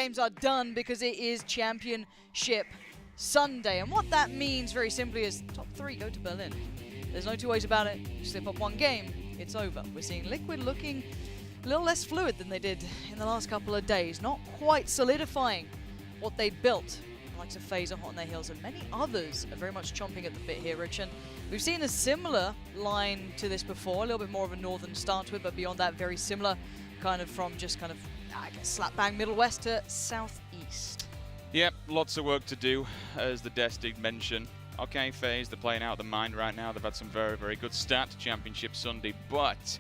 games are done because it is Championship Sunday. And what that means, very simply, is top 3 go to Berlin. There's no two ways about it. You slip up one game, it's over. We're seeing Liquid looking a little less fluid than they did in the last couple of days. Not quite solidifying what they built. The likes of Faze are hot on their heels, and many others are very much chomping at the bit here, Rich. And we've seen a similar line to this before, a little bit more of a northern start to it, but beyond that, very similar, kind of from just kind of, I guess, slap bang Middle West to Southeast. Yep, lots of work to do, as the Des did mention. Okay, Faze, they're playing out of the mind right now. They've had some very, very good start to Championship Sunday, but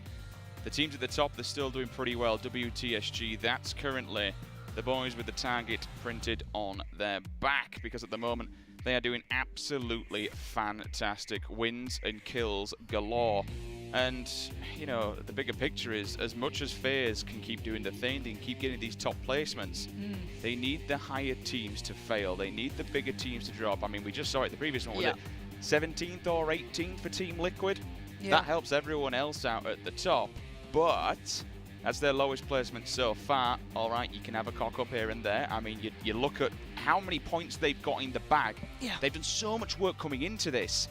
the teams at the top, they're still doing pretty well. WTSG, that's currently the boys with the target printed on their back, because at the moment they are doing absolutely fantastic wins and kills galore. And, you know, the bigger picture is, as much as Faze can keep doing the thing, they can keep getting these top placements, they need the higher teams to fail. They need the bigger teams to drop. I mean, we just saw it the previous one, was it 17th or 18th for Team Liquid? That helps everyone else out at the top, but that's their lowest placement so far. All right, you can have a cock up here and there. I mean, you look at how many points they've got in the bag. They've done so much work coming into this.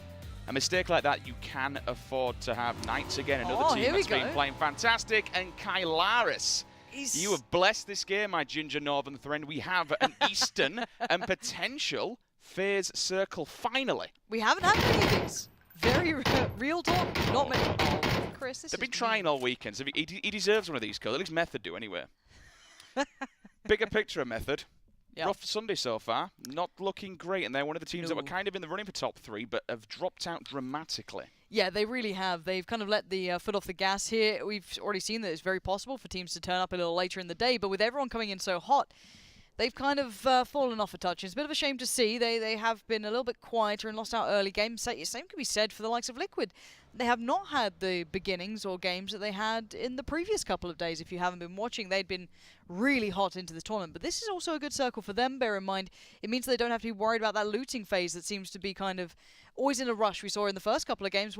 A mistake like that, you can afford to have. Knights again, another team that's been playing fantastic. And Kylaris, you have blessed this game, my ginger northern friend. We have an Eastern and potential Faze Circle finally. We haven't had many of these. Very real talk, not many. Oh, Chris, this They've been trying all weekend, so he deserves one of these kills. At least Method do, anyway. Bigger picture of Method. Rough Sunday so far, not looking great, and they're one of the teams that were kind of in the running for top 3, but have dropped out dramatically. Yeah, they really have. They've kind of let the foot off the gas here. We've already seen that it's very possible for teams to turn up a little later in the day, but with everyone coming in so hot, they've kind of fallen off a touch. It's a bit of a shame to see. They have been a little bit quieter and lost out early games. Same can be said for the likes of Liquid. They have not had the beginnings or games that they had in the previous couple of days. If you haven't been watching, they'd been really hot into the tournament. But this is also a good circle for them, bear in mind. It means they don't have to be worried about that looting phase that seems to be kind of always in a rush. We saw in the first couple of games,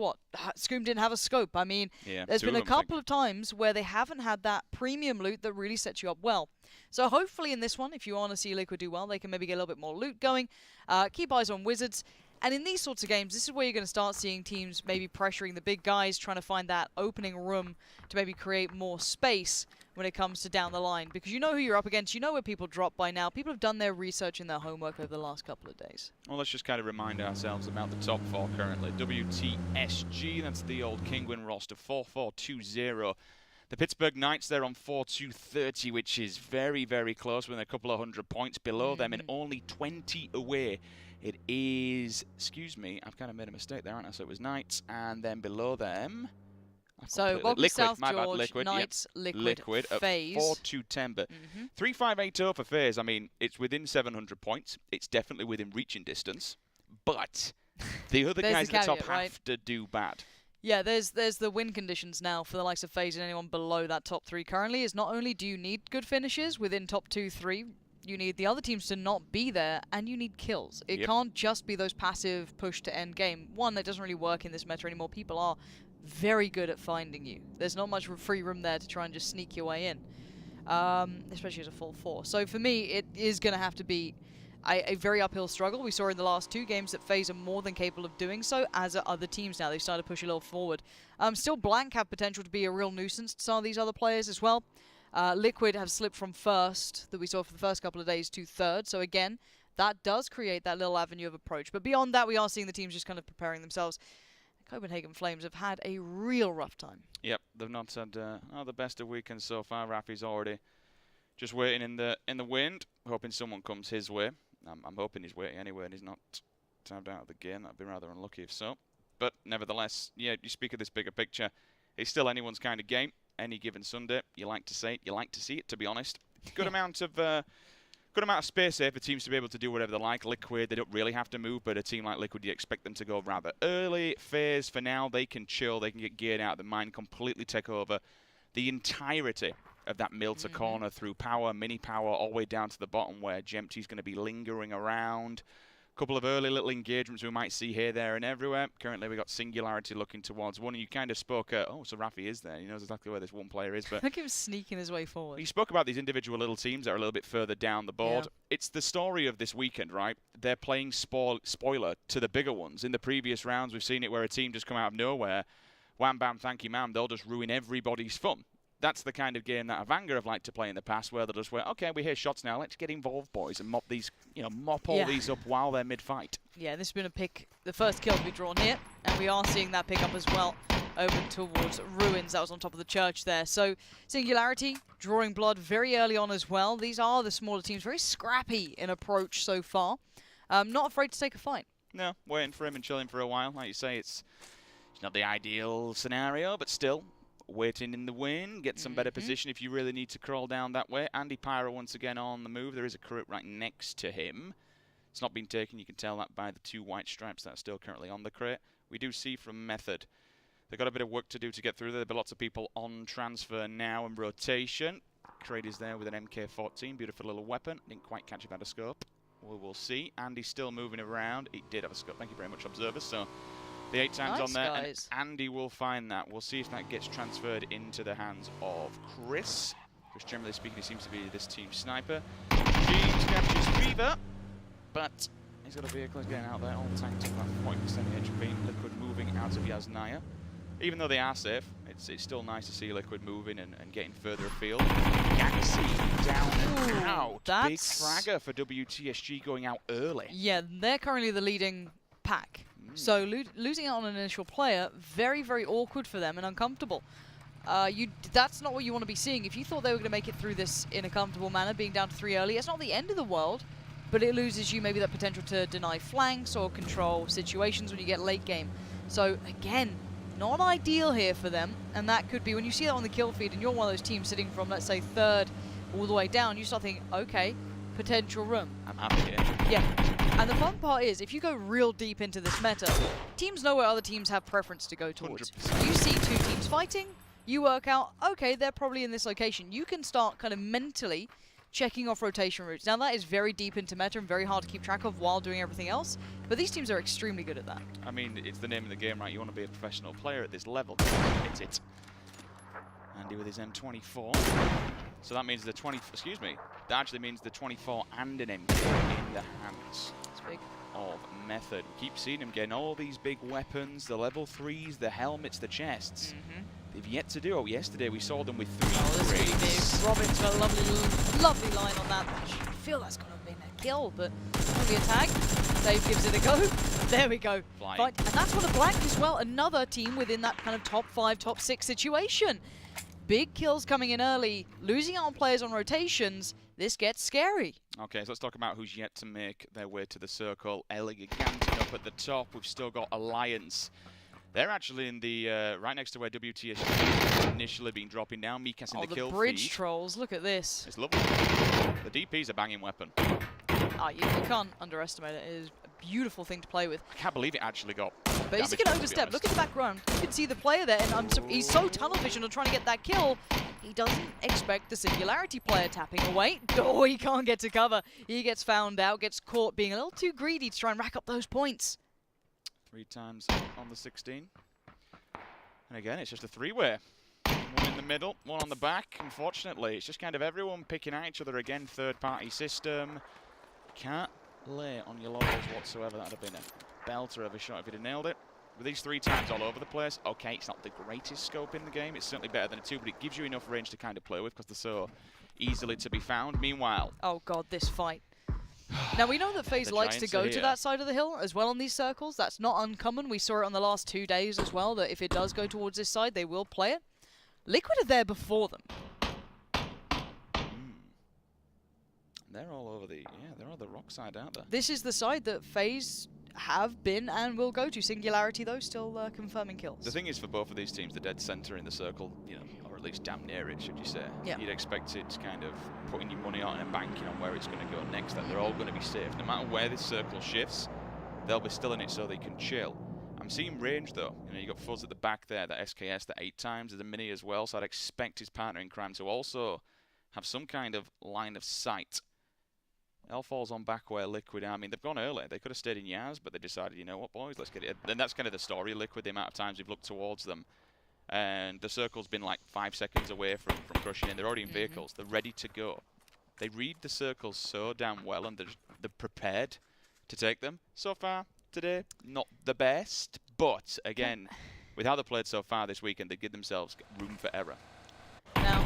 Scream didn't have a scope. I mean, there's been a couple of times where they haven't had that premium loot that really sets you up well. So hopefully in this one, if you want to see Liquid do well, they can maybe get a little bit more loot going. Keep eyes on Wizards. And in these sorts of games, this is where you're going to start seeing teams maybe pressuring the big guys, trying to find that opening room to maybe create more space when it comes to down the line. Because you know who you're up against, you know where people drop by now. People have done their research and their homework over the last couple of days. Well, let's just kind of remind ourselves about the top 4 currently. WTSG, that's the old Kingwin roster, 4-4-2-0. The Pittsburgh Knights, they're on 4-2-30, which is very, very close, with a couple of 100 points below them and only 20 away. It is, excuse me, I've kind of made a mistake there, haven't I? So it was Knights, and then below them... So, Liquid, South George, Liquid, Knights, Liquid, Faze. 4-2-10, but 3-5-8-0 for Faze. I mean, it's within 700 points. It's definitely within reaching distance. But the other guys at the top have to do bad. Yeah, there's the win conditions now for the likes of Faze and anyone below that top 3 currently. Is not only do you need good finishes within top 2, 3, you need the other teams to not be there, and you need kills. It can't just be those passive push to end game. One, that doesn't really work in this meta anymore. People are very good at finding you. There's not much free room there to try and just sneak your way in, especially as a full 4. So for me, it is going to have to be a very uphill struggle. We saw in the last 2 games that Faze are more than capable of doing so, as are other teams now. They've started to push a little forward. Still, Blank have potential to be a real nuisance to some of these other players as well. Liquid have slipped from 1st, that we saw for the first couple of days, to 3rd. So again, that does create that little avenue of approach. But beyond that, we are seeing the teams just kind of preparing themselves. Copenhagen Flames have had a real rough time. Yep, they've not had the best of weekends so far. Rafi's already just waiting in the wind, hoping someone comes his way. I'm hoping he's waiting anyway and he's not tabbed out of the game. That'd be rather unlucky if so. But nevertheless, yeah, you speak of this bigger picture. It's still anyone's kind of game. Any given Sunday, you like to say it, you like to see it, to be honest. Good amount of space here for teams to be able to do whatever they like. Liquid, they don't really have to move, but a team like Liquid, you expect them to go rather early. Faze, for now, they can chill, they can get geared out of the mine, completely take over the entirety of that mill to corner through power, mini power, all the way down to the bottom where Gempty's going to be lingering around. couple of early little engagements we might see here, there, and everywhere. Currently, we've got Singularity looking towards one, and you kind of spoke, oh, so Rafi is there. He knows exactly where this one player is. But look at him sneaking his way forward. You spoke about these individual little teams that are a little bit further down the board. Yeah. It's the story of this weekend, right? They're playing spoiler to the bigger ones. In the previous rounds, we've seen it where a team just come out of nowhere. Wham, bam, thank you, ma'am. They'll just ruin everybody's fun. That's the kind of game that Avanga have liked to play in the past, where they'll just went, okay, we hear shots now, let's get involved, boys, and mop these, mop all these up while they're mid-fight. Yeah, this has been a pick, the first kill to be drawn here, and we are seeing that pick up as well over towards Ruins. That was on top of the church there. So Singularity drawing blood very early on as well. These are the smaller teams, very scrappy in approach so far. Not afraid to take a fight. No, waiting for him and chilling for a while. Like you say, it's not the ideal scenario, but still waiting in the wind, get some better position if you really need to crawl down that way. Andy Pyro once again on the move. There is a crit right next to him. It's not been taken. You can tell that by the 2 white stripes that are still currently on the crit. We do see from Method, they've got a bit of work to do to get through there. There'll be lots of people on transfer now and rotation. Crate is there with an MK14. Beautiful little weapon. Didn't quite catch him out of scope. We'll see. Andy's still moving around. He did have a scope. Thank you very much, observers. So the 8 times nice, on there, guys. and Andy will find that. We'll see if that gets transferred into the hands of Chris, which generally speaking, he seems to be this team's sniper. James captures Fever, but he's got a vehicle getting out there, all tanked to about 40% HP. Liquid moving out of Yasnaya. Even though they are safe, it's still nice to see Liquid moving and getting further afield. Galaxy down and out. Big fragger for WTSG going out early. Yeah, they're currently the leading pack. So losing out on an initial player, very, very awkward for them and uncomfortable. That's not what you want to be seeing. If you thought they were going to make it through this in a comfortable manner, being down to 3 early, it's not the end of the world, but it loses you maybe that potential to deny flanks or control situations when you get late game. So again, not ideal here for them, and that could be, when you see that on the kill feed and you're one of those teams sitting from, let's say, 3rd all the way down, you start thinking, okay, potential room. I'm happy here. Yeah. And the fun part is, if you go real deep into this meta, teams know where other teams have preference to go towards. 100%. You see 2 teams fighting, you work out, okay, they're probably in this location. You can start kind of mentally checking off rotation routes. Now that is very deep into meta and very hard to keep track of while doing everything else, but these teams are extremely good at that. I mean, it's the name of the game, right? You want to be a professional player at this level. Hit it. Andy with his M24. So that means the 20, excuse me, that actually means the 24 and an M in the hands Big. of Method. We keep seeing him getting all these big weapons, the level 3s, the helmets, the chests. They've yet to do. Oh, yesterday we saw them with 3 crates. Robin's got a lovely line on that. I feel that's going to have been a kill, but it'll be a tag. Dave gives it a go. There we go. Flying. And that's on a blank as well. Another team within that kind of top 5, top 6 situation. Big kills coming in early, losing out on players on rotations. This gets scary. Okay, so let's talk about who's yet to make their way to the circle. Elgiganten up at the top. We've still got Alliance. They're actually in the right next to where WTSG initially been dropping down. Mikas in the kill feed. The bridge trolls, look at this. It's lovely. The DP's a banging weapon. You can't underestimate it. It is a beautiful thing to play with. I can't believe it actually got. But is he going to overstep? Look at the background. You can see the player there, and he's so tunnel vision on trying to get that kill. He doesn't expect the Singularity player tapping away. Oh, he can't get to cover. He gets found out, gets caught being a little too greedy to try and rack up those points. 3 times on the 16. And again, it's just a 3-way. One in the middle, one on the back. Unfortunately, it's just kind of everyone picking at each other again. Third-party system. Can't lay on your laurels whatsoever. That would have been a belter of a shot if he'd have nailed it. With these 3 times all over the place, okay, it's not the greatest scope in the game. It's certainly better than a 2, but it gives you enough range to kind of play with because they're so easily to be found. Meanwhile... Oh, God, this fight. Now, we know that Faze likes to go to that side of the hill as well on these circles. That's not uncommon. We saw it on the last 2 days as well, that if it does go towards this side, they will play it. Liquid are there before them. They're all over the, they're on the rock side, aren't they? This is the side that Faze have been and will go to. Singularity, though, still confirming kills. The thing is, for both of these teams, the dead center in the circle, or at least damn near it, should you say. Yeah. You'd expect it kind of putting your money on and banking on where it's going to go next, that they're all going to be safe. No matter where this circle shifts, they'll be still in it so they can chill. I'm seeing range, though. You got Fuzz at the back there, that SKS, that 8 times, there's a mini as well, so I'd expect his partner in crime to also have some kind of line of sight L falls on back where Liquid, I mean, they've gone early. They could have stayed in Yaz, but they decided, you know what, boys, let's get it. And that's kind of the story, Liquid, the amount of times we've looked towards them. And the circle's been like 5 seconds away from crushing in. They're already in vehicles. They're ready to go. They read the circles so damn well, and they're prepared to take them. So far, today, not the best. But, again, with how they've played so far this weekend, they give themselves room for error. Now,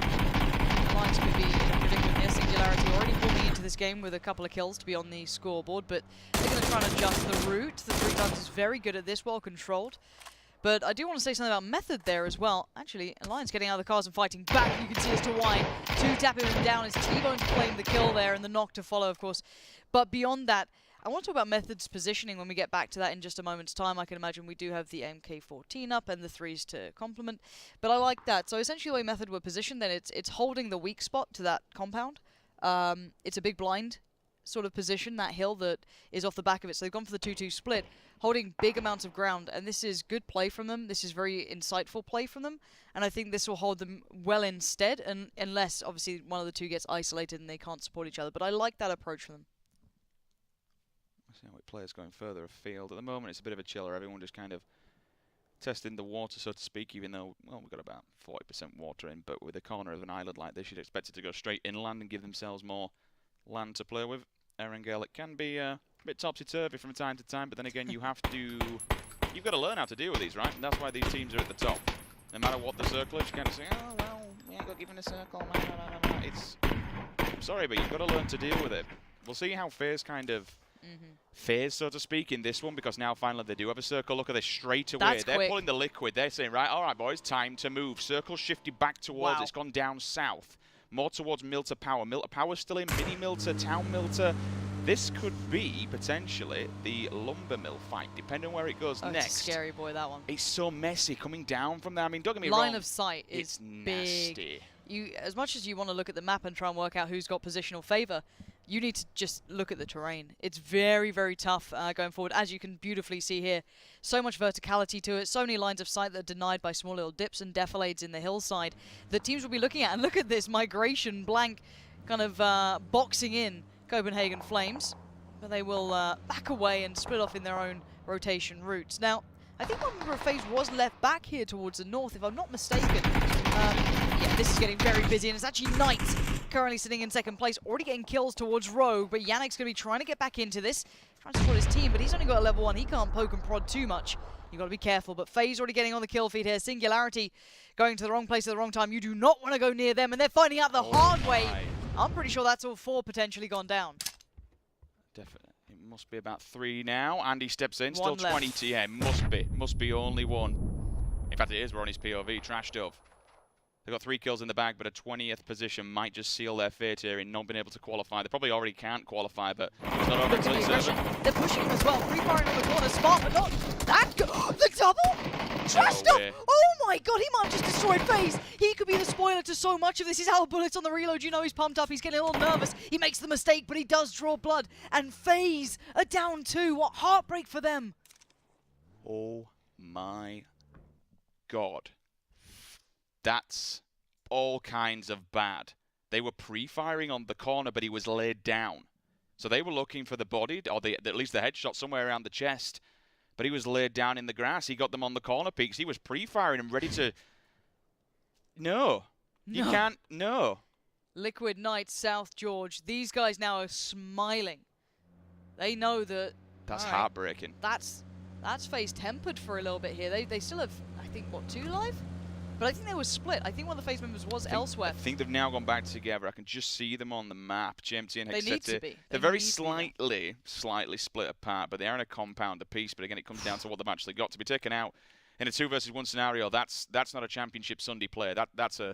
Alliance could be predicting here. Singularity already moving into this game with a couple of kills to be on the scoreboard, but they're going to try and adjust the route. The 3 times is very good at this, well controlled. But I do want to say something about method there as well. Actually, Alliance getting out of the cars and fighting back. You can see as to why. 2 tapping him down as T-Bone to claim the kill there, and the knock to follow, of course. But beyond that, I want to talk about Method's positioning when we get back to that in just a moment's time. I can imagine we do have the MK14 up and the 3s to complement, but I like that. So essentially the way Method were positioned, then it's holding the weak spot to that compound. It's a big blind sort of position, that hill that is off the back of it. So they've gone for the 2-2 split, holding big amounts of ground, and this is good play from them. This is very insightful play from them, and I think this will hold them well instead, and unless obviously one of the 2 gets isolated and they can't support each other. But I like that approach from them. See how players going further afield. At the moment, it's a bit of a chiller. Everyone just kind of testing the water, so to speak, even though, well, we've got about 40% water in, but with a corner of an island like this, you'd expect it to go straight inland and give themselves more land to play with. Erangel, it can be a bit topsy-turvy from time to time, but then again, you've got to learn how to deal with these, right? And that's why these teams are at the top. No matter what the circle is, you kind of say, oh, well, we ain't got given a circle. It's, I'm sorry, but you've got to learn to deal with it. We'll see how Faze kind of phase, so to speak, in this one, because now finally they do have a circle. Look at this straight away. They're pulling the Liquid. They're saying, right, all right, boys, time to move. Circle shifted back towards, it's gone down south. More towards Milter Power. Milter Power's still in, Mini Milter, Town Milter. This could be, potentially, the Lumber Mill fight, depending on where it goes next. It's a scary boy, that one. It's so messy coming down from there. I mean, don't get me wrong. Line of sight is nasty. Big. As much as you want to look at the map and try and work out who's got positional favor, you need to just look at the terrain. It's very, very tough going forward, as you can beautifully see here. So much verticality to it, so many lines of sight that are denied by small little dips and defilades in the hillside that teams will be looking at. And look at this migration blank kind of boxing in Copenhagen Flames. But they will back away and split off in their own rotation routes. Now, I think one member of Faze was left back here towards the north, if I'm not mistaken. Yeah, this is getting very busy, and it's actually Knights currently sitting in second place, already getting kills towards Rogue, but Yannick's going to be trying to get back into this, trying to support his team, but he's only got a level 1. He can't poke and prod too much. You've got to be careful, but Faze already getting on the kill feed here. Singularity going to the wrong place at the wrong time. You do not want to go near them, and they're finding out the hard way. I'm pretty sure that's all 4 potentially gone down. Definitely. It must be about 3 now. Andy steps in, One still 20 left. to, yeah, must be only 1. In fact, it is, we're on his POV, Trash Dove. They've got 3 kills in the bag, but a 20th position might just seal their fate here in not being able to qualify. They probably already can't qualify, but it's not over until it's over. They're pushing him as well. Free firing on the corner, smart, but not that good. The double? Trash Dove! Oh my god, he might have just destroyed Faze. He could be the spoiler to so much of this. He's out of bullets on the reload. You know he's pumped up. He's getting a little nervous. He makes the mistake, but he does draw blood. And Faze are down 2. What heartbreak for them. Oh my god. That's all kinds of bad. They were pre-firing on the corner, but he was laid down. So they were looking for the body, or at least the headshot somewhere around the chest. But he was laid down in the grass. He got them on the corner peaks. He was pre-firing and ready to... No. You can't... No. Liquid Knights, South George. These guys now are smiling. They know that... That's heartbreaking. That's Faze tempered for a little bit here. They still have, I think, what, 2 live? But I think they were split. I think one of the Faze members was elsewhere. I think they've now gone back together. I can just see them on the map. GMT and Hexette. They need to be. They're very slightly split apart, but they are in a compound apiece. But again, it comes down to what they've actually got. To be taken out in a 2 versus 1 scenario, that's not a championship Sunday play. That's a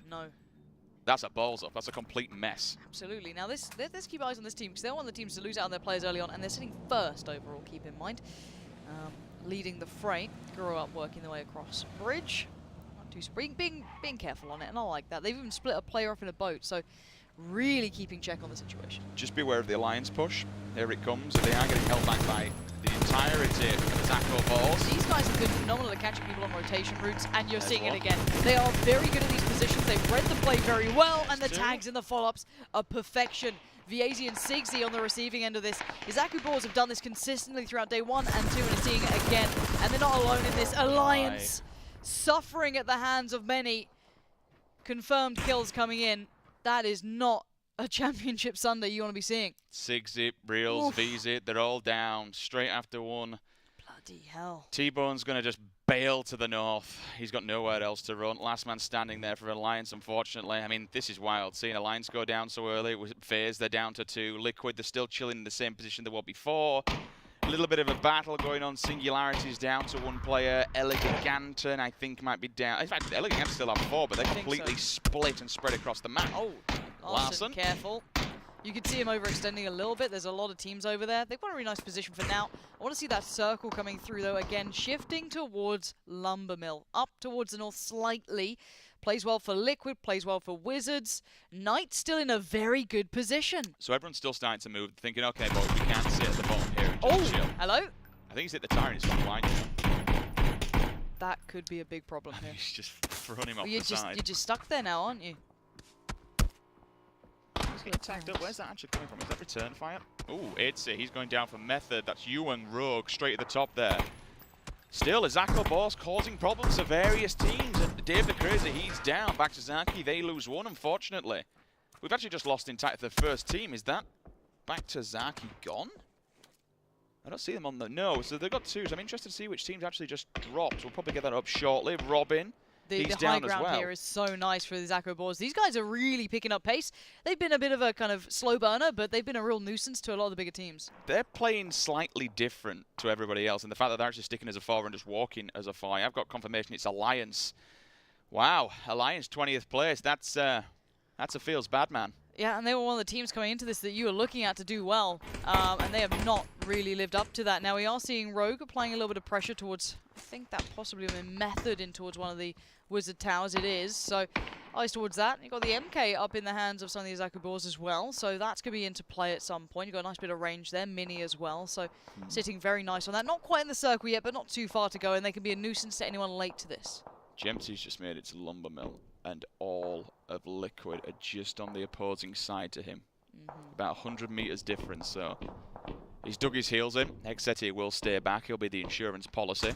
balls up. That's a complete mess. Absolutely. Now let's keep eyes on this team, because they're one of the teams to lose out on their players early on, and they're sitting first overall. Keep in mind, leading the fray. Grew up working their way across bridge. Being careful on it, and I like that. They've even split a player off in a boat, so really keeping check on the situation. Just beware of the Alliance push. Here it comes. They are getting held back by the entirety of Izako Boars. These guys have been phenomenal at catching people on rotation routes, and you're seeing it again. They are very good at these positions. They've read the play very well, and the tags and the follow-ups are perfection. Viazi and Sigsy on the receiving end of this. Izako Boars have done this consistently throughout day 1 and 2 and are seeing it again. And they're not alone in this. Alliance suffering at the hands of many. Confirmed kills coming in. That is not a championship Sunday you want to be seeing. Sigsy, Reels, Vizit, they're all down straight after one. Bloody hell. T-Bone's going to just bail to the north. He's got nowhere else to run. Last man standing there for Alliance, unfortunately. I mean, this is wild. Seeing Alliance go down so early. With Faze, they're down to 2. Liquid, they're still chilling in the same position they were before. A little bit of a battle going on. Singularity's down to 1 player. Elgiganten, I think, might be down. In fact, Elgiganten still have 4, but they're completely split and spread across the map. Oh, Larson, careful. You can see him overextending a little bit. There's a lot of teams over there. They've got a really nice position for now. I want to see that circle coming through, though. Again, shifting towards Lumbermill. Up towards the north slightly. Plays well for Liquid, plays well for Wizards. Knights still in a very good position. So everyone's still starting to move, thinking, okay, boys, we can't sit at the bottom here and just chill. Hello? I think he's hit the tyrant. He's flying. That could be a big problem here. He's just thrown him off the side. You're just stuck there now, aren't you? He's getting tagged up. Where's that actually coming from? Is that return fire? Ooh, it's it. He's going down for Method. That's Yuan Rogue straight at the top there. Still, Izako Boars causing problems for various teams. And Dave the Crazy, he's down. Back to Zharki. They lose 1, unfortunately. We've actually just lost in tight to the first team. Is that back to Zharki gone? I don't see them on the... No, so they've got 2. So I'm interested to see which teams actually just dropped. We'll probably get that up shortly. Robin. The high ground here is so nice for the Izako Boars. These guys are really picking up pace. They've been a bit of a kind of slow burner, but they've been a real nuisance to a lot of the bigger teams. They're playing slightly different to everybody else, and the fact that they're actually sticking as a 4 and just walking as a 5. I've got confirmation it's Alliance. Wow, Alliance 20th place. That's a feels bad, man. Yeah, and they were one of the teams coming into this that you were looking at to do well, and they have not really lived up to that. Now we are seeing Rogue applying a little bit of pressure towards, I think that possibly a Method in towards one of the Wizard Towers. It is, so eyes towards that. You've got the MK up in the hands of some of the Izako Boars as well, so that's going to be into play at some point. You've got a nice bit of range there, Mini as well, so sitting very nice on that. Not quite in the circle yet, but not too far to go, and they can be a nuisance to anyone late to this. Gemsy's just made it to Lumbermill, and all of Liquid are just on the opposing side to him. About 100 meters difference, so he's dug his heels in. Hexeti will stay back. He'll be the insurance policy.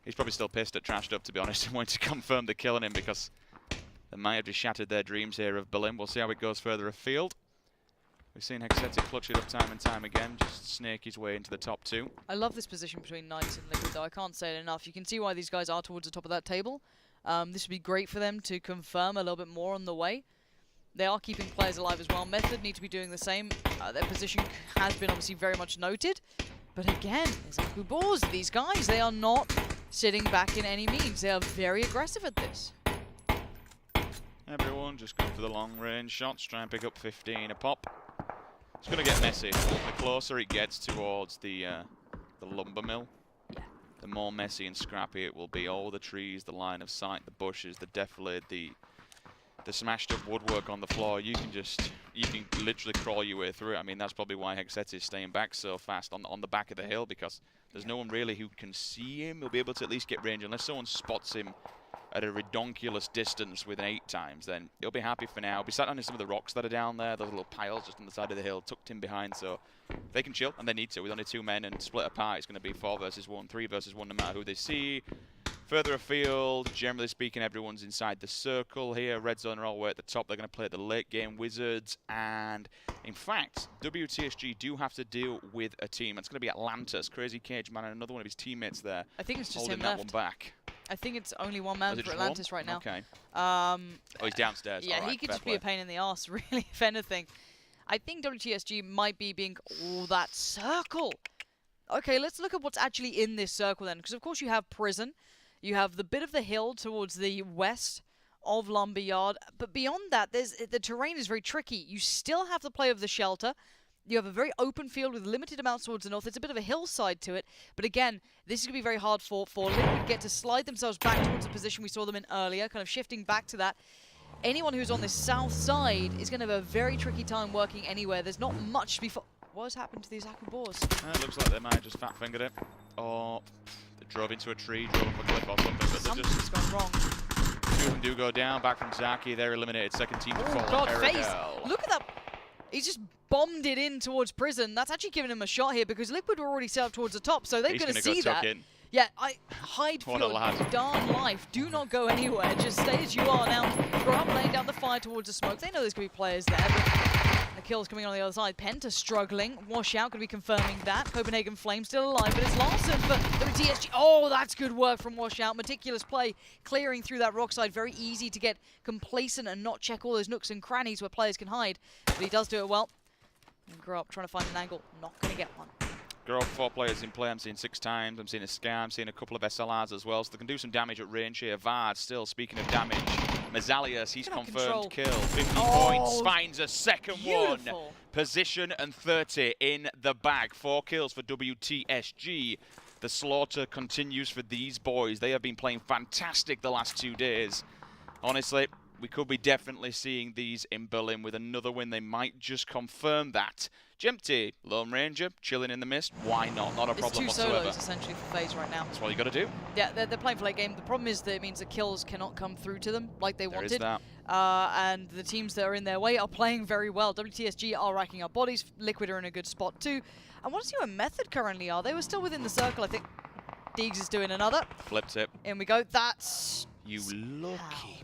He's probably still pissed at Trashed Up, to be honest, and wanting to confirm the kill on him because they might have just shattered their dreams here of Berlin. We'll see how it goes further afield. We've seen Hexeti clutch it up time and time again, just snake his way into the top 2. I love this position between Knights and Liquid, though. I can't say it enough. You can see why these guys are towards the top of that table. This would be great for them to confirm a little bit more on the way. They are keeping players alive as well. Method need to be doing the same. Their position has been obviously very much noted. But again, Izako Boars, these guys, they are not sitting back in any means. They are very aggressive at this. Everyone just going for the long range shots, try and pick up 15 a pop. It's going to get messy. The closer it gets towards the lumber mill, the more messy and scrappy it will be. All the trees, the line of sight, the bushes, the defilade, the smashed up woodwork on the floor. You can literally crawl your way through it. I mean, that's probably why Hexeti is staying back so fast on the back of the hill, because there's no one really who can see him. He'll be able to at least get range unless someone spots him at a redonkulous distance with an 8 times, then he'll be happy for now. He'll be sat on some of the rocks that are down there, those little piles just on the side of the hill, tucked in behind, so they can chill, and they need to. With only 2 men and split apart, it's going to be 4 versus 1, 3 versus 1, no matter who they see. Further afield, generally speaking, everyone's inside the circle here. Redzone are all the way at the top. They're going to play the late game Wizards, and in fact, WTSG do have to deal with a team. It's going to be Atlantis, Crazy Cage Man, and another one of his teammates there. I think it's just holding him that left. one back. I think it's only 1 man for Atlantis right now. Okay. Oh, he's downstairs. Yeah, right, he could just be a pain in the arse, really, if anything. I think WTSG might be being... Oh, that circle! Okay, let's look at what's actually in this circle then, because of course you have Prison. You have the bit of the hill towards the west of Lumberyard, but beyond that, the terrain is very tricky. You still have the play of the shelter. You have a very open field with limited amounts towards the north. It's a bit of a hillside to it, but again, this is going to be very hard for Liquid to get to slide themselves back towards the position we saw them in earlier, kind of shifting back to that. Anyone who's on this south side is going to have a very tricky time working anywhere. There's not much before... What has happened to these Izako Boars? It looks like they might have just fat-fingered it. Or they drove into a tree, drove off a cliff or something. But Something's gone wrong. 2 of them do go down. Back from Zharki. They're eliminated. Second team to fall. Oh, God, Faze. Look at that. He's just bombed it in towards prison. That's actually giving him a shot here because Liquid were already set up towards the top, so they're going to see that. In. Yeah, hide for your darn life. Do not go anywhere. Just stay as you are now. Grub laying down the fire towards the smoke. They know there's going to be players there, but the kill's coming on the other side. Penta struggling. Washout going to be confirming that. Copenhagen Flames still alive, but it's Larson for WTSG. Oh, that's good work from Washout. Meticulous play, clearing through that rock side. Very easy to get complacent and not check all those nooks and crannies where players can hide. But he does do it well. And Grub trying to find an angle. Not going to get one. Grow up 4 players in play. I'm seeing 6 times. I'm seeing a Scar. I'm seeing a couple of SLRs as well. So they can do some damage at range here. Vard still, speaking of damage. Mazalius, he's confirmed kill. 50 points, finds a second one. Position and 30 in the bag. 4 kills for WTSG. The slaughter continues for these boys. They have been playing fantastic the last 2 days. Honestly, we could be definitely seeing these in Berlin with another win. They might just confirm that. Jempty, Lone Ranger, chilling in the mist. Why not? Not a problem whatsoever. It's 2 solos essentially for Faze right now. That's what you got to do. Yeah, they're playing for late game. The problem is that it means the kills cannot come through to them like they wanted. There is that. And the teams that are in their way are playing very well. WTSG are racking up bodies. Liquid are in a good spot too. I want to see where Method currently are. They were still within the circle, I think. Deegs is doing another. Flipped it. In we go. That's... You lucky.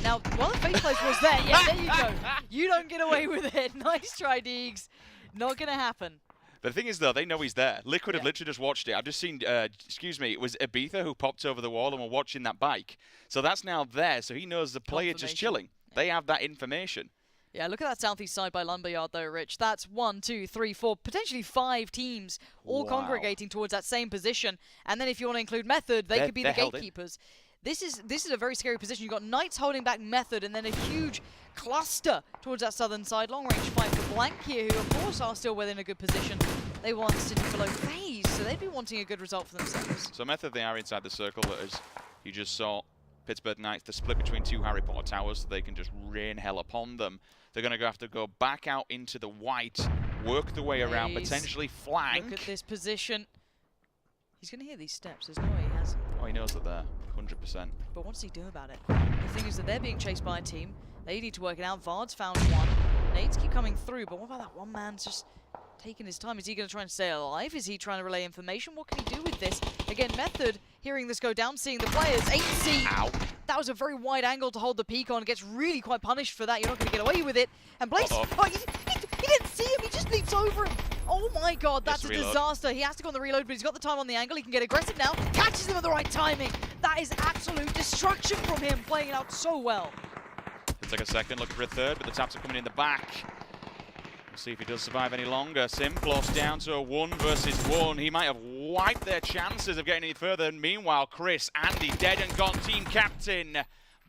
Now, while the face place was there, yeah, there you go. You don't get away with it. Nice try, Deegs. Not going to happen. The thing is, though, they know he's there. Liquid have literally just watched it. I've just seen, excuse me, it was Ibiza who popped over the wall and were watching that bike. So that's now there, so he knows the player just chilling. Yeah. They have that information. Yeah, look at that southeast side by Lumberyard, though, Rich. That's 1, 2, 3, 4, potentially 5 teams all congregating towards that same position. And then if you want to include Method, they could be the gatekeepers. This is a very scary position. You've got Knights holding back Method and then a huge cluster towards that southern side. Long range fight for Blank here, who of course are still within a good position. They want sitting below Faze, so they'd be wanting a good result for themselves. So Method, they are inside the circle, but as you just saw, Pittsburgh Knights, the split between 2 Harry Potter towers, so they can just rain hell upon them. They're going to have to go back out into the white, work the way around, potentially flank. Look at this position. He's going to hear these steps. There's no way he hasn't. Oh, he knows that they're 100%. But what does he do about it? The thing is that they're being chased by a team. They need to work it out. Vard's found one. Nades keep coming through, but what about that one man's just taking his time? Is he going to try and stay alive? Is he trying to relay information? What can he do with this? Again, Method, hearing this go down, seeing the players. 8C. Ow. That was a very wide angle to hold the peak on. Gets really quite punished for that. You're not going to get away with it. And Blaze, he didn't see him. He just leaps over him. Oh my god, that's a disaster. He has to go on the reload, but he's got the time on the angle. He can get aggressive now. Catches him at the right timing. That is absolute destruction from him, playing it out so well. It's like a second, looking for a third, but the taps are coming in the back. We'll see if he does survive any longer. Simplos down to a 1 versus 1. He might have wiped their chances of getting any further. Meanwhile, Chris, Andy, dead and gone, team captain.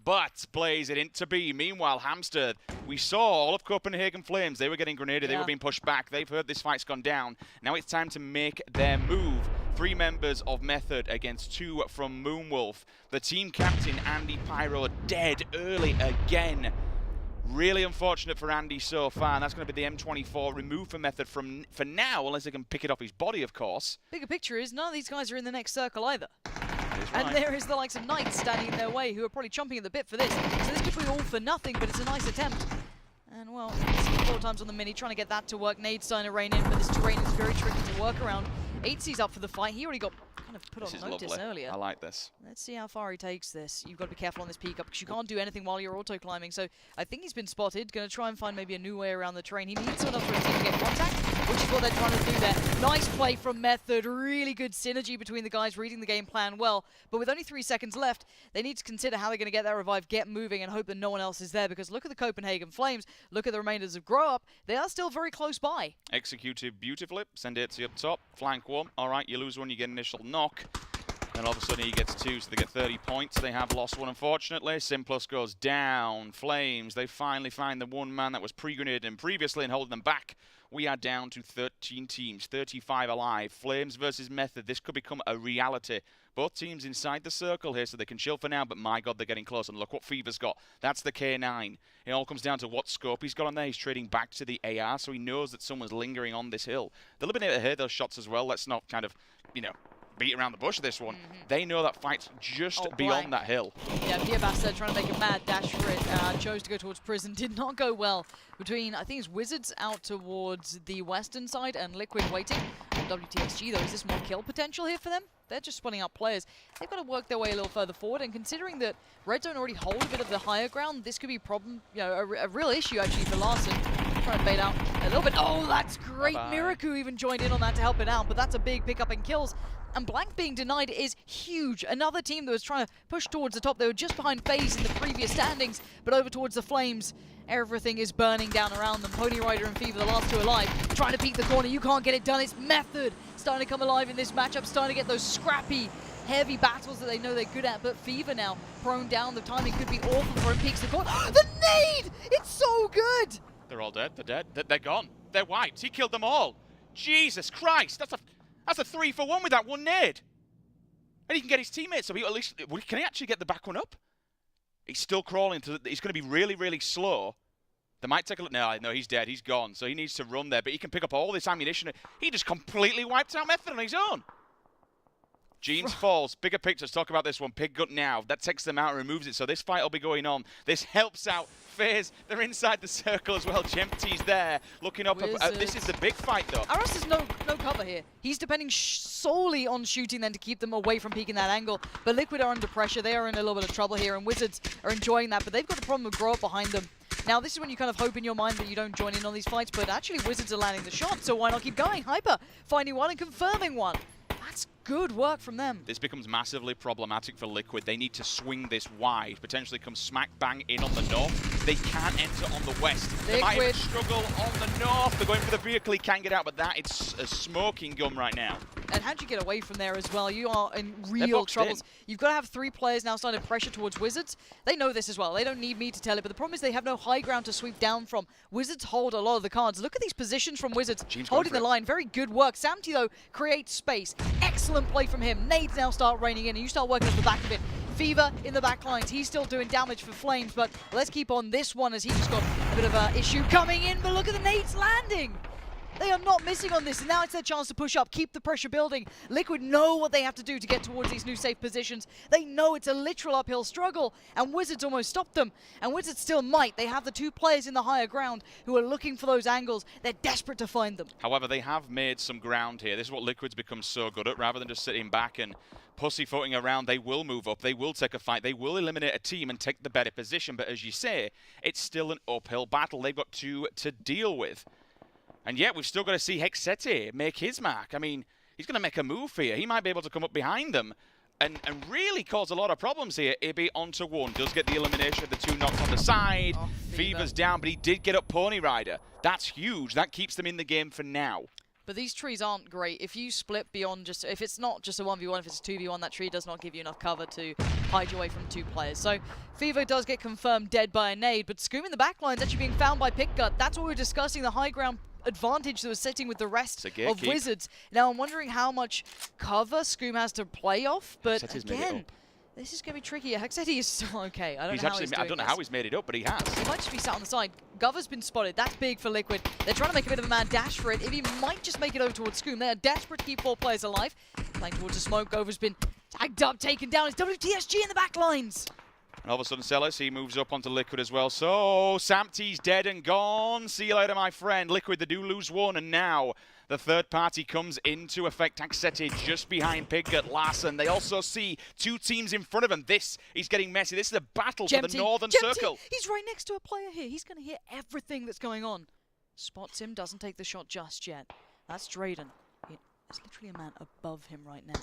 But Blaze, it didn't to be. Meanwhile, Hamster, we saw all of Copenhagen Flames. They were getting grenaded. They were being pushed back. They've heard this fight's gone down. Now it's time to make their move. 3 members of Method against 2 from Moonwolf. The team captain, Andy Pyro, dead early again. Really unfortunate for Andy so far, and that's going to be the M24 removed from Method for now, unless they can pick it off his body, of course. Bigger picture is none of these guys are in the next circle either. Right. And there is the likes of Knights standing in their way, who are probably chomping at the bit for this. So this could be all for nothing, but it's a nice attempt. And well, 4 times on the mini, trying to get that to work. Nade's starting to rain in, but this terrain is very tricky to work around. 8C's up for the fight. He already got kind of put on notice earlier. I like this. Let's see how far he takes this. You've got to be careful on this peak up because you can't do anything while you're auto climbing. So I think he's been spotted. Going to try and find maybe a new way around the terrain. He needs someone else for his team to get contact, which is what they're trying to do there. Nice play from Method. Really good synergy between the guys, reading the game plan well. But with only 3 seconds left, they need to consider how they're going to get that revive, get moving, and hope that no one else is there. Because look at the Copenhagen Flames. Look at the remainders of Grow Up. They are still very close by. Executed beautifully. Send it to up top. Flank 1. All right, you lose 1, you get initial knock. Then all of a sudden he gets 2, so they get 30 points. They have lost 1, unfortunately. Simplus goes down. Flames, they finally find the 1 man that was pre-grenaded and previously and holding them back. We are down to 13 teams, 35 alive. Flames versus Method. This could become a reality. Both teams inside the circle here, so they can chill for now, but my god, they're getting close. And look what Fever's got. That's the K9. It all comes down to what scope he's got on there. He's trading back to the AR, so he knows that someone's lingering on this hill. They'll have been able to hear those shots as well. Let's not kind of, you know, beat around the bush this one. They know that fight's just beyond that hill. Yeah, Bastard trying to make a mad dash for it. Chose to go towards prison. Did not go well between, I think it's Wizards out towards the western side and Liquid waiting. On WTSG though, is this more kill potential here for them? They're just spawning out players. They've got to work their way a little further forward, and considering that Redzone already hold a bit of the higher ground, this could be a problem, you know, a real issue actually for Larson. Trying to bait out a little bit. Oh, that's great. Miraku even joined in on that to help it out, but that's a big pickup in kills. And Blank being denied is huge. Another team that was trying to push towards the top. They were just behind FaZe in the previous standings, but over towards the Flames. Everything is burning down around them. Pony Rider and Fever, the last two alive, trying to peek the corner. You can't get it done. It's Method starting to come alive in this matchup, starting to get those scrappy, heavy battles that they know they're good at. But Fever now prone down. The timing could be awful for him. Peeks the corner. The nade! It's so good! They're all dead. They're dead. They're gone. They're wiped. He killed them all. Jesus Christ! That's a 3-for-1 with that one nade. And he can get his teammates, so he at least can he actually get the back one up? He's still crawling. He's going to be really, really slow. They might take a look. No, he's dead. He's gone. So he needs to run there, but he can pick up all this ammunition. He just completely wiped out Method on his own. Jeans falls. Bigger pictures. Talk about this one. Pig gut now. That takes them out and removes it. So this fight will be going on. This helps out FaZe. They're inside the circle as well. Gempty's there. Looking up. This is the big fight, though. Aras has no cover here. He's depending solely on shooting then to keep them away from peeking that angle. But Liquid are under pressure. They are in a little bit of trouble here. And Wizards are enjoying that. But they've got a problem with Grow Up behind them. Now, this is when you kind of hope in your mind that you don't join in on these fights. But actually, Wizards are landing the shot. So why not keep going? Hyper finding one and confirming one. That's good work from them. This becomes massively problematic for Liquid. They need to swing this wide, potentially come smack bang in on the north. They can't enter on the west. They might even struggle on the north. They're going for the vehicle. He can't get out, but it's a smoking gun right now. And how'd you get away from there as well? You are in real troubles. You've got to have 3 players now starting to pressure towards Wizards. They know this as well. They don't need me to tell it, but the problem is they have no high ground to sweep down from. Wizards hold a lot of the cards. Look at these positions from Wizards. Holding the line. Very good work. Samty, though, creates space. Excellent play from him. Nades now start raining in, and you start working off the back of it. Fever in the back lines. He's still doing damage for Flames, but let's keep on this one as he just got a bit of an issue coming in, but look at the nades landing. They are not missing on this, and now it's their chance to push up, keep the pressure building. Liquid know what they have to do to get towards these new safe positions. They know it's a literal uphill struggle, and Wizards almost stopped them. And Wizards still might. They have the 2 players in the higher ground who are looking for those angles. They're desperate to find them. However, they have made some ground here. This is what Liquid's become so good at. Rather than just sitting back and pussyfooting around, they will move up, they will take a fight, they will eliminate a team and take the better position. But as you say, it's still an uphill battle. They've got 2 to deal with. And yet, we've still got to see Hexeti make his mark. I mean, he's going to make a move here. He might be able to come up behind them and really cause a lot of problems here. Ibi onto 1. Does get the elimination of the 2 knocks on the side. Oh, Fever's down, but he did get up Pony Rider. That's huge. That keeps them in the game for now. But these trees aren't great. If you split beyond just, if it's not just a 1v1, if it's a 2v1, that tree does not give you enough cover to hide you away from 2 players. So Fever does get confirmed dead by a nade, but Scoom in the back line is actually being found by Pickgut. That's what we were discussing, the high ground advantage that was sitting with the rest of Wizards. Now I'm wondering how much cover Scoom has to play off, but again, this is going to be tricky. Hexeti is still okay. I don't know how he's made it up, but he has. He might just be sat on the side. Gover's been spotted. That's big for Liquid. They're trying to make a bit of a mad dash for it. If he might just make it over towards Scoom. They are desperate to keep 4 players alive. Playing towards the smoke. Gover's been tagged up, taken down. It's WTSG in the back lines. And all of a sudden, Celis, he moves up onto Liquid as well. So, Samty's dead and gone. See you later, my friend. Liquid, they do lose 1, and now the third party comes into effect. Hexeti just behind Pickgut, Larson. They also see 2 teams in front of them. This is getting messy. This is a battle for the northern circle. He's right next to a player here. He's going to hear everything that's going on. Spots him, doesn't take the shot just yet. That's Drayden. There's literally a man above him right now.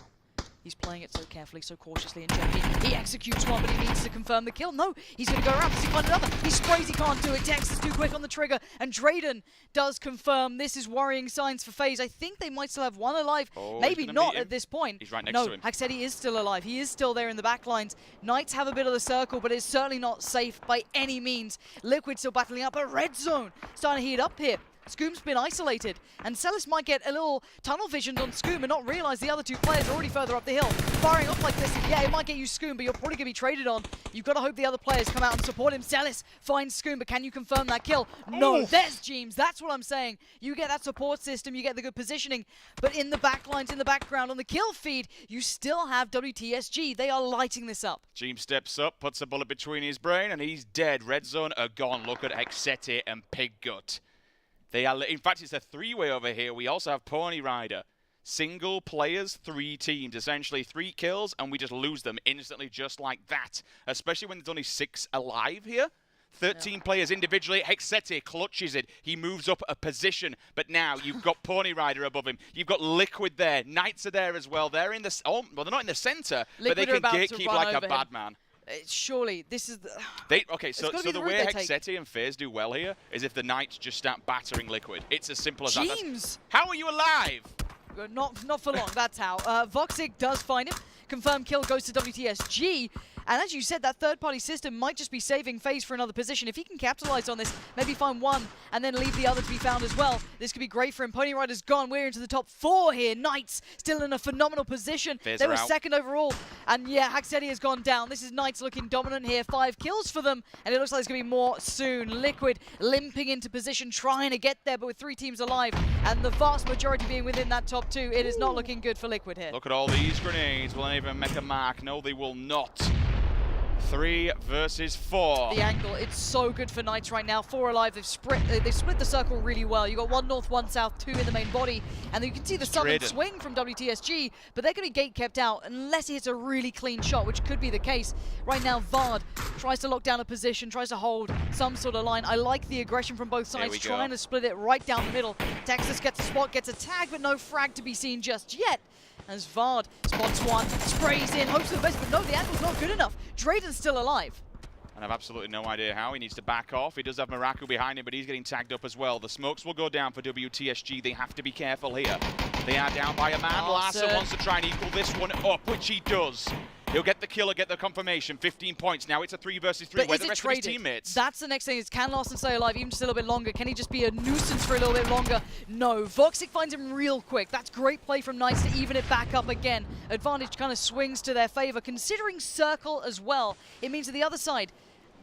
He's playing it so carefully, so cautiously, and Zharki, he executes one, but he needs to confirm the kill. No, he's going to go around. Does he find another? He sprays, he can't do it. Dex is too quick on the trigger, and Drayden does confirm. This is worrying signs for FaZe. I think they might still have 1 alive. Maybe not at this point. He's right next to him. No, Hexeti is still alive. He is still there in the back lines. Knights have a bit of the circle, but it's certainly not safe by any means. Liquid still battling up, but Redzone starting to heat up here. Scoom's been isolated, and Celis might get a little tunnel visioned on Scoom and not realize the other two players are already further up the hill. Firing off like this, yeah, it might get you Scoom, but you're probably going to be traded on. You've got to hope the other players come out and support him. Celis finds Scoom, but can you confirm that kill? No, there's Jeems. That's what I'm saying. You get that support system, you get the good positioning, but in the back lines, in the background, on the kill feed, you still have WTSG. They are lighting this up. Jeems steps up, puts a bullet between his brain, and he's dead. Redzone are gone. Look at Hexeti and Piggut. They are, in fact, it's a three-way over here. We also have Pony Rider. Single players, 3 teams. Essentially 3 kills, and we just lose them instantly just like that. Especially when there's only 6 alive here. 13 players individually. Hexeti clutches it. He moves up a position. But now you've got Pony Rider above him. You've got Liquid there. Knights are there as well. They're in the... Oh, well, they're not in the center, but they can gatekeep like a bad man. Surely, this is... Okay, so the way Hexeti and Faze do well here is if the Knights just start battering Liquid. It's as simple as that. How are you alive? Not for long, that's how. Voxic does find him. Confirmed kill goes to WTSG. And as you said, that third-party system might just be saving Faze for another position. If he can capitalize on this, maybe find one and then leave the other to be found as well, this could be great for him. Pony Rider's gone. We're into the top 4 here. Knights still in a phenomenal position. They were second overall. And yeah, Hexeti has gone down. This is Knights looking dominant here. 5 kills for them. And it looks like there's going to be more soon. Liquid limping into position, trying to get there, but with 3 teams alive. And the vast majority being within that top 2, it is not looking good for Liquid here. Look at all these grenades. Will any of them make a mark? No, they will not. 3 versus 4. The angle, it's so good for Knights right now. 4 alive, they've split the circle really well. You got 1 north, 1 south, 2 in the main body, and then you can see the southern swing from WTSG, but they're going to be gate kept out unless he hits a really clean shot, which could be the case. Right now, Vard tries to lock down a position, tries to hold some sort of line. I like the aggression from both sides, trying to split it right down the middle. Texas gets a spot, gets a tag, but no frag to be seen just yet. As Vard spots one, sprays in, hopes for the best, but no, the angle's not good enough. Drayden's still alive. And I've absolutely no idea how. He needs to back off. He does have Maraku behind him, but he's getting tagged up as well. The smokes will go down for WTSG. They have to be careful here. They are down by a man. Larsa wants to try and equal this one up, which he does. He'll get the kill or get the confirmation. 15 points. Now it's a 3 versus 3. Where the rest of his teammates? That's the next thing. Is can Larson stay alive even just a little bit longer? Can he just be a nuisance for a little bit longer? No. Voxic finds him real quick. That's great play from Knights to even it back up again. Advantage kind of swings to their favor. Considering circle as well, it means that the other side,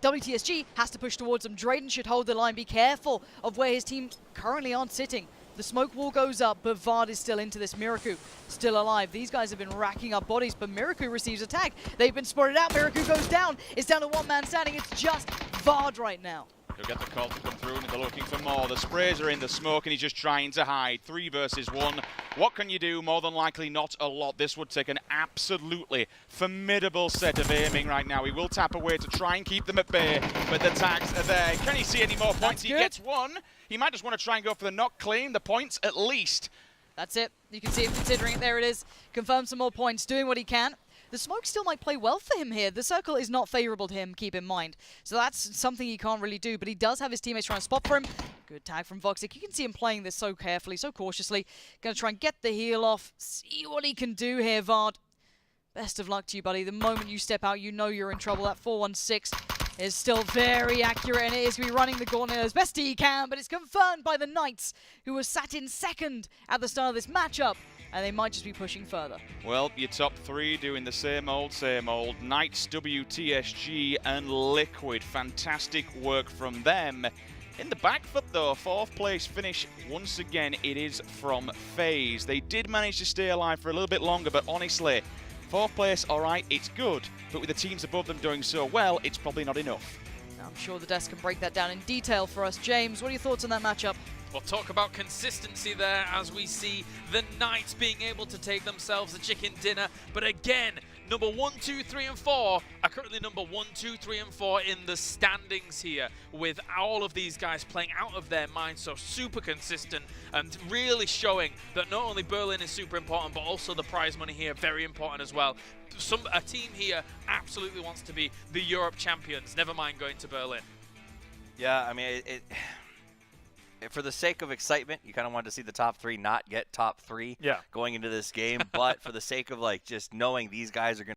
WTSG has to push towards them. Drayden should hold the line. Be careful of where his team currently aren't sitting. The smoke wall goes up, but Vard is still into this. Miraku still alive. These guys have been racking up bodies, but Miraku receives a tag. They've been spotted out. Miraku goes down. It's down to 1 man standing. It's just Vard right now. He'll get the call to come through, and they're looking for more. The sprays are in the smoke, and he's just trying to hide. 3 versus 1. What can you do? More than likely, not a lot. This would take an absolutely formidable set of aiming right now. He will tap away to try and keep them at bay, but the tags are there. Can he see any more points? He gets 1. He might just want to try and go for the knock, claim the points at least. That's it. You can see him considering it. There it is. Confirm some more points, doing what he can. The smoke still might play well for him here. The circle is not favorable to him, keep in mind. So that's something he can't really do, but he does have his teammates trying to spot for him. Good tag from Voxic. You can see him playing this so carefully, so cautiously. Going to try and get the heal off, see what he can do here, Vard. Best of luck to you, buddy. The moment you step out, you know you're in trouble. That 416 is still very accurate, and it is going to be running the gauntlet as best he can, but it's confirmed by the Knights, who were sat in second at the start of this matchup, and they might just be pushing further. Well, your top 3 doing the same old, same old. Knights, WTSG, and Liquid. Fantastic work from them. In the back foot, though, 4th place finish, once again, it is from Faze. They did manage to stay alive for a little bit longer, but honestly, 4th place, all right, it's good, but with the teams above them doing so well, it's probably not enough. I'm sure the desk can break that down in detail for us. James, what are your thoughts on that matchup? Well, talk about consistency there as we see the Knights being able to take themselves a chicken dinner. But again, number 1, 2, 3, and 4 are currently number 1, 2, 3, and 4 in the standings here, with all of these guys playing out of their minds, so super consistent and really showing that not only Berlin is super important, but also the prize money here very important as well. A team here absolutely wants to be the Europe champions, never mind going to Berlin. Yeah, I mean, for the sake of excitement, you kind of wanted to see the top 3 not get top 3 going into this game. But for the sake of like just knowing these guys are going